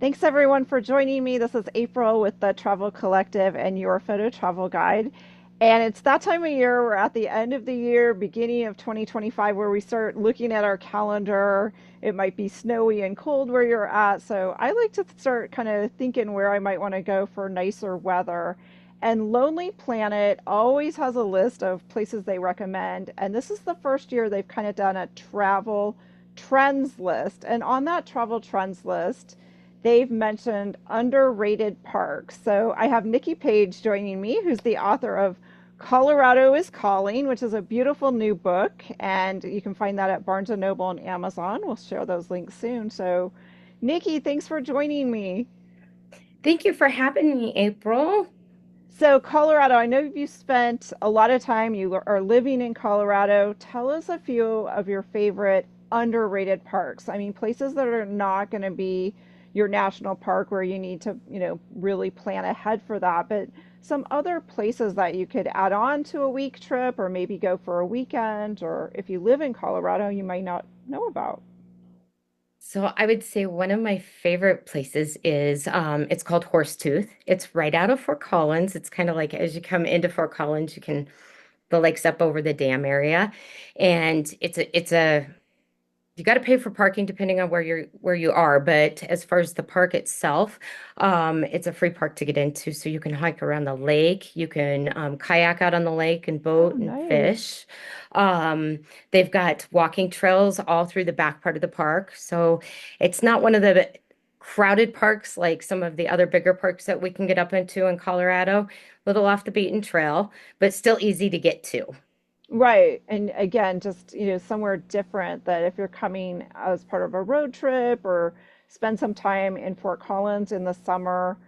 Thanks everyone for joining me. This is April with the Travel Collective and your photo travel guide. And it's that time of year, we're at the end of the year, beginning of 2025, where we start looking at our calendar. It might be snowy and cold where you're at. So I like to start kind of thinking where I might want to go for nicer weather. And Lonely Planet always has a list of places they recommend. And this is the first year they've kind of done a travel trends list. And on that travel trends list, they've mentioned underrated parks. So I have Nikki Page joining me, who's the author of Colorado is Calling, which is a beautiful new book. And you can find that at Barnes& and Noble and Amazon. We'll share those links soon. So, Nikki, thanks for joining me. Thank you for having me, April. So, Colorado, I know you spent a lot of time, you are living in Colorado. Tell us a few of your favorite underrated parks. I mean, places that are not going to be your national park where you need to, really plan ahead for that, but some other places that you could add on to a week trip or maybe go for a weekend, or if you live in Colorado, you might not know about. So I would say one of my favorite places is it's called Horsetooth. It's right out of Fort Collins. It's kind of like as you come into Fort Collins, the lake's up over the dam area. And it's a you got to pay for parking depending on where you are, but as far as the park itself, it's a free park to get into, so you can hike around the lake, you can kayak out on the lake and Oh, boat and nice. fish. Um, they've got walking trails all through the back part of the park, so it's not one of the crowded parks like some of the other bigger parks that we can get up into in Colorado. Little off the beaten trail, but still easy to get to. Right. And again, just, somewhere different that if you're coming as part of a road trip or spend some time in Fort Collins in the summer,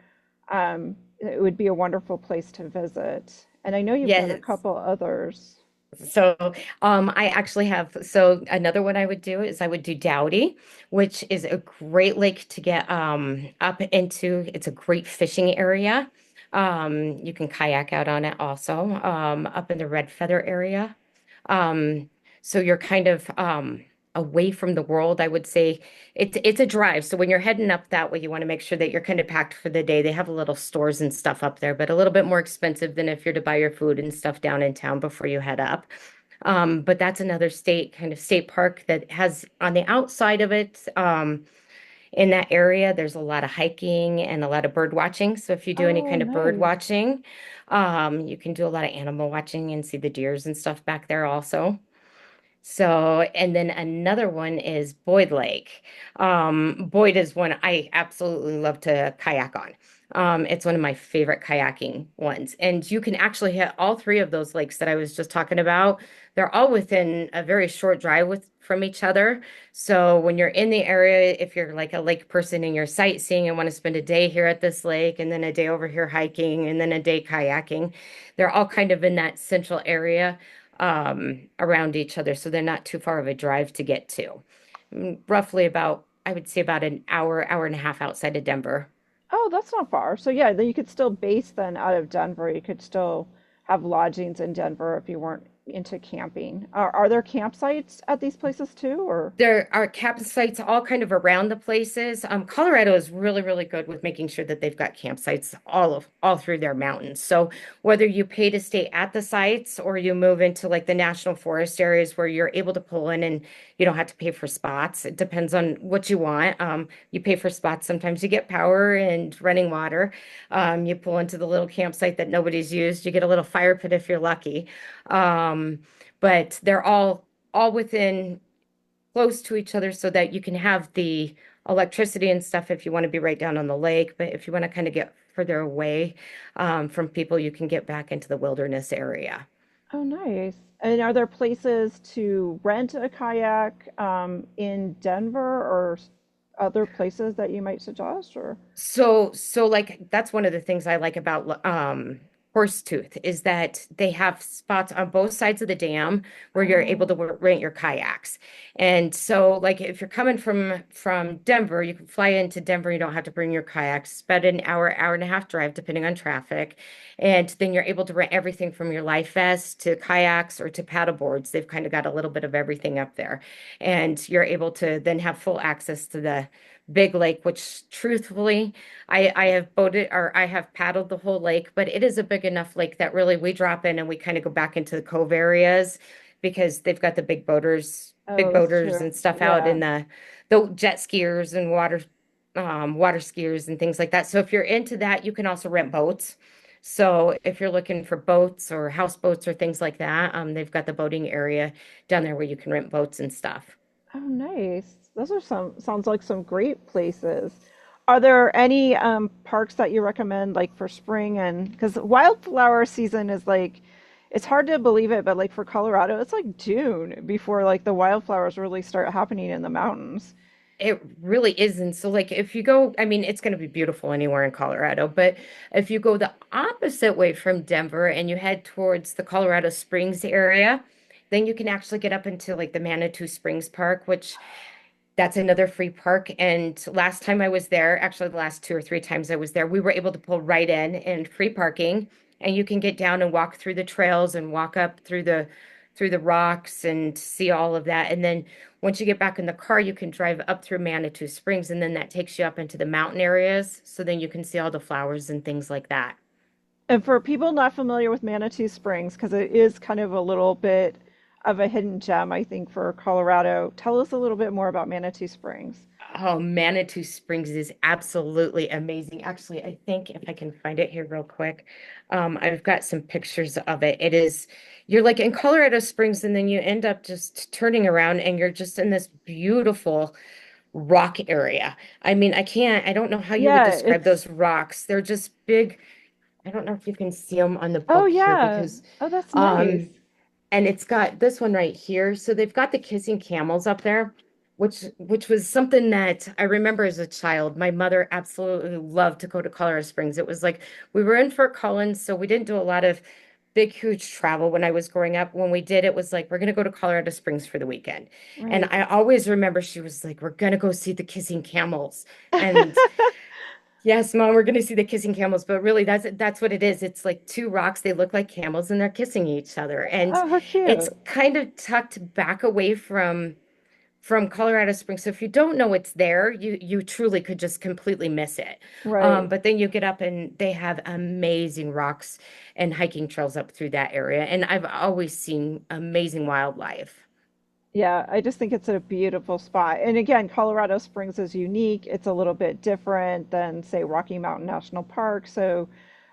it would be a wonderful place to visit. And I know you've done a Yes. couple others. So, I actually have, so another one I would do is I would do Dowdy, which is a great lake to get up into. It's a great fishing area. You can kayak out on it also, up in the Red Feather area. Um, so you're kind of away from the world. I would say it's a drive. So when you're heading up that way, you want to make sure that you're kind of packed for the day. They have little stores and stuff up there, but a little bit more expensive than if you're to buy your food and stuff down in town before you head up. But that's another state park that has on the outside of it. In that area, there's a lot of hiking and a lot of bird watching. So if you do any Oh, kind of bird nice. watching, you can do a lot of animal watching and see the deers and stuff back there also. So, and then another one is Boyd Lake. Boyd is one I absolutely love to kayak on. It's one of my favorite kayaking ones. And you can actually hit all three of those lakes that I was just talking about. They're all within a very short drive from each other. So when you're in the area, if you're like a lake person and you're sightseeing and want to spend a day here at this lake and then a day over here hiking and then a day kayaking, they're all kind of in that central area around each other, so they're not too far of a drive to get to. Roughly about, I would say about an hour, hour and a half outside of Denver. Oh, that's not far. So yeah, then you could still base then out of Denver. You could still have lodgings in Denver if you weren't into camping. Are there campsites at these places too, or? There are campsites all kind of around the places. Colorado is really, really good with making sure that they've got campsites all through their mountains. So whether you pay to stay at the sites or you move into like the national forest areas where you're able to pull in and you don't have to pay for spots, it depends on what you want. You pay for spots. Sometimes you get power and running water. You pull into the little campsite that nobody's used. You get a little fire pit if you're lucky. Um, but they're all within close to each other so that you can have the electricity and stuff if you want to be right down on the lake. But if you want to kind of get further away from people, you can get back into the wilderness area. Oh, nice. And are there places to rent a kayak in Denver or other places that you might suggest or? So like that's one of the things I like about Horsetooth is that they have spots on both sides of the dam where you're able to Oh, rent your kayaks. And so like if you're coming from Denver, you can fly into Denver, you don't have to bring your kayaks. It's about an hour, hour and a half drive depending on traffic. And then you're able to rent everything from your life vest to kayaks or to paddle boards. They've kind of got a little bit of everything up there. And you're able to then have full access to the big lake, which truthfully I have boated or I have paddled the whole lake, but it is a big enough lake that really we drop in and we kind of go back into the cove areas because they've got the big oh, that's boaters true. and stuff out Yeah. in the jet skiers and water skiers and things like that. So if you're into that, you can also rent boats. So if you're looking for boats or houseboats or things like that, they've got the boating area down there where you can rent boats and stuff. Oh, nice. Those are some, sounds like some great places. Are there any parks that you recommend, like for spring? And because wildflower season is like, it's hard to believe it, but like for Colorado, it's like June before like the wildflowers really start happening in the mountains. It really isn't. So, like, if you go, I mean, it's going to be beautiful anywhere in Colorado, but if you go the opposite way from Denver and you head towards the Colorado Springs area, then you can actually get up into like the Manitou Springs Park, which that's another free park. And last time I was there, actually the last two or three times I was there, we were able to pull right in and free parking. And you can get down and walk through the trails and walk up through the rocks and see all of that. And then once you get back in the car, you can drive up through Manitou Springs, and then that takes you up into the mountain areas. So then you can see all the flowers and things like that. And for people not familiar with Manitou Springs, because it is kind of a little bit of a hidden gem, I think, for Colorado, tell us a little bit more about Manitou Springs. Oh, Manitou Springs is absolutely amazing. Actually, I think if I can find it here real quick, I've got some pictures of it. You're like in Colorado Springs, and then you end up just turning around and you're just in this beautiful rock area. I mean, I don't know how you would Yeah, describe it's, those rocks. They're just big. I don't know if you can see them on the oh, book here yeah. because Oh, that's nice. um, and it's got this one right here. So they've got the kissing camels up there, which was something that I remember as a child. My mother absolutely loved to go to Colorado Springs. It was like we were in Fort Collins, so we didn't do a lot of big, huge travel when I was growing up. When we did, it was like we're gonna go to Colorado Springs for the weekend. And Right. I always remember she was like, "We're gonna go see the kissing camels." And yes, Mom, we're going to see the kissing camels, but really that's what it is. It's like two rocks. They look like camels and they're kissing each other. And Oh, how it's cute. kind of tucked back away from Colorado Springs. So if you don't know it's there, you truly could just completely miss it. Right. But then you get up and they have amazing rocks and hiking trails up through that area. And I've always seen amazing wildlife. Yeah, I just think it's a beautiful spot. And again, Colorado Springs is unique. It's a little bit different than, say, Rocky Mountain National Park. So,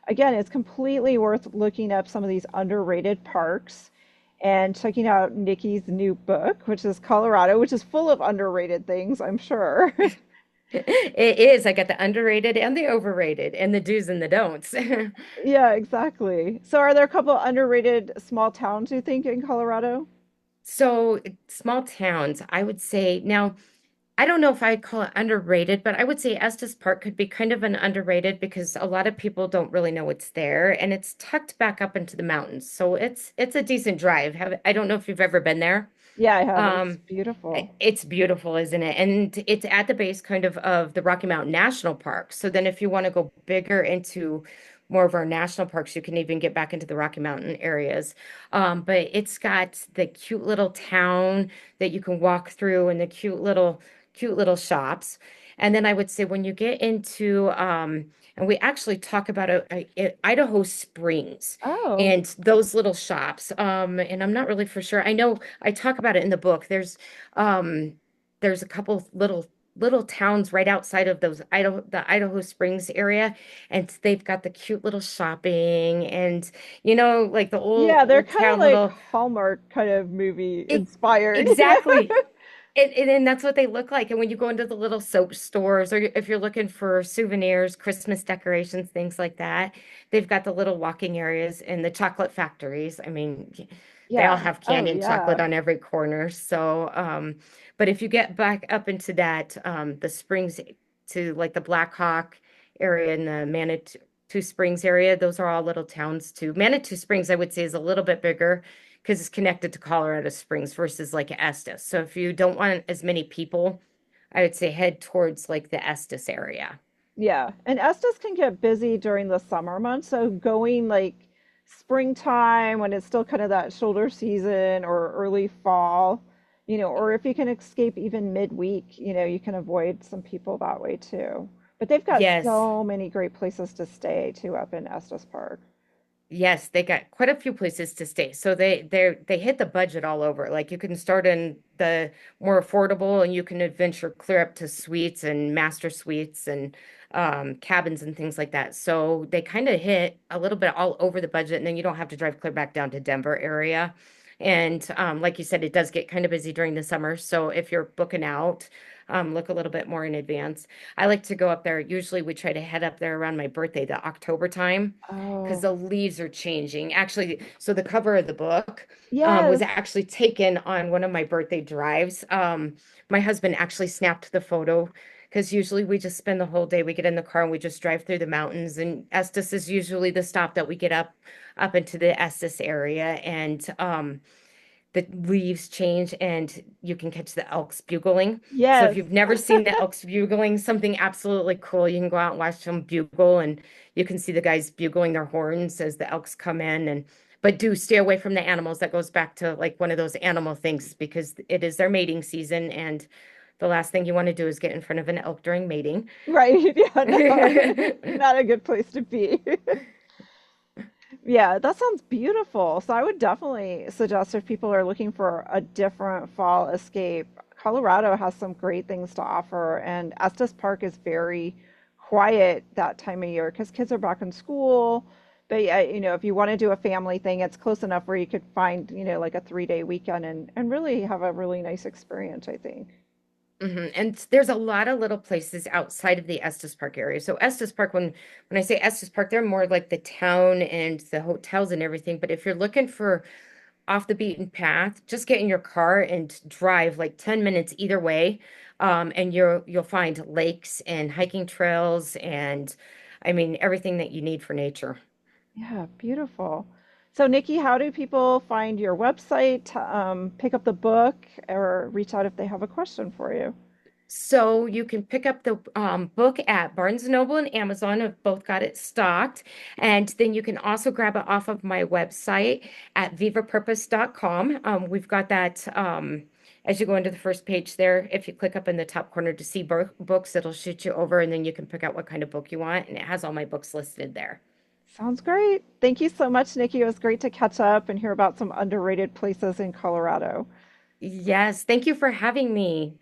again, it's completely worth looking up some of these underrated parks and checking out Nikki's new book, which is Colorado, which is full of underrated things, I'm sure. It is. I got the underrated and the overrated and the do's and the don'ts. Yeah, exactly. So, are there a couple underrated small towns you think in Colorado? So small towns, I would say now, I don't know if I'd call it underrated, but I would say Estes Park could be kind of an underrated because a lot of people don't really know it's there and it's tucked back up into the mountains. So it's a decent drive. I don't know if you've ever been there. Yeah, I have. It's Um, beautiful. it's beautiful, isn't it? And it's at the base kind of the Rocky Mountain National Park. So then if you want to go bigger into more of our national parks, you can even get back into the Rocky Mountain areas. But it's got the cute little town that you can walk through and the cute little shops. And then I would say when you get into and we actually talk about Idaho Springs Oh, and those little shops. And I'm not really for sure. I know I talk about it in the book. Um there's a couple little towns right outside of the Idaho Springs area, and they've got the cute little shopping and like the yeah, they're old kind of town like little Hallmark kind of movie e- inspired. Yeah. exactly. And that's what they look like. And when you go into the little soap stores, or if you're looking for souvenirs, Christmas decorations, things like that, they've got the little walking areas and the chocolate factories. I mean, they all Yeah. have Oh, candy and chocolate yeah. on every corner. So, but if you get back up into that, the springs to like the Black Hawk area and the Manitou Manitou Springs area. Those are all little towns too. Manitou Springs, I would say, is a little bit bigger because it's connected to Colorado Springs versus like Estes. So if you don't want as many people, I would say head towards like the Estes area. Yeah, and Estes can get busy during the summer months, so going like springtime when it's still kind of that shoulder season or early fall, or if you can escape even midweek, you can avoid some people that way too. But they've got Yes. so many great places to stay too up in Estes Park. Yes, they got quite a few places to stay. So they hit the budget all over. Like you can start in the more affordable and you can adventure clear up to suites and master suites and cabins and things like that. So they kind of hit a little bit all over the budget and then you don't have to drive clear back down to Denver area. And like you said, it does get kind of busy during the summer. So if you're booking out, look a little bit more in advance. I like to go up there. Usually we try to head up there around my birthday, the October time because Oh, the leaves are changing. Actually, so the cover of the book was yes. actually taken on one of my birthday drives. My husband actually snapped the photo because usually we just spend the whole day. We get in the car and we just drive through the mountains, and Estes is usually the stop that we get up into the Estes area, and the leaves change and you can catch the elks bugling. So if Yes. you've never seen the elks bugling, something absolutely cool, you can go out and watch them bugle and you can see the guys bugling their horns as the elks come in and but do stay away from the animals. That goes back to like one of those animal things because it is their mating season and the last thing you want to do is get in front of an elk during mating. Right. Yeah, no. Not a good place to be. Yeah, that sounds beautiful. So I would definitely suggest if people are looking for a different fall escape, Colorado has some great things to offer, and Estes Park is very quiet that time of year because kids are back in school. But yeah, if you want to do a family thing, it's close enough where you could find, like a 3-day weekend and really have a really nice experience, I think. And there's a lot of little places outside of the Estes Park area. So Estes Park, when I say Estes Park, they're more like the town and the hotels and everything. But if you're looking for off the beaten path, just get in your car and drive like 10 minutes either way. And you'll find lakes and hiking trails and I mean everything that you need for nature. Yeah, beautiful. So, Nikki, how do people find your website, pick up the book, or reach out if they have a question for you? So you can pick up the book at Barnes& Noble and Amazon. Have both got it stocked. And then you can also grab it off of my website at vivapurpose.com. We've got that as you go into the first page there. If you click up in the top corner to see books, it'll shoot you over and then you can pick out what kind of book you want. And it has all my books listed there. Sounds great. Thank you so much, Nikki. It was great to catch up and hear about some underrated places in Colorado. Yes, thank you for having me.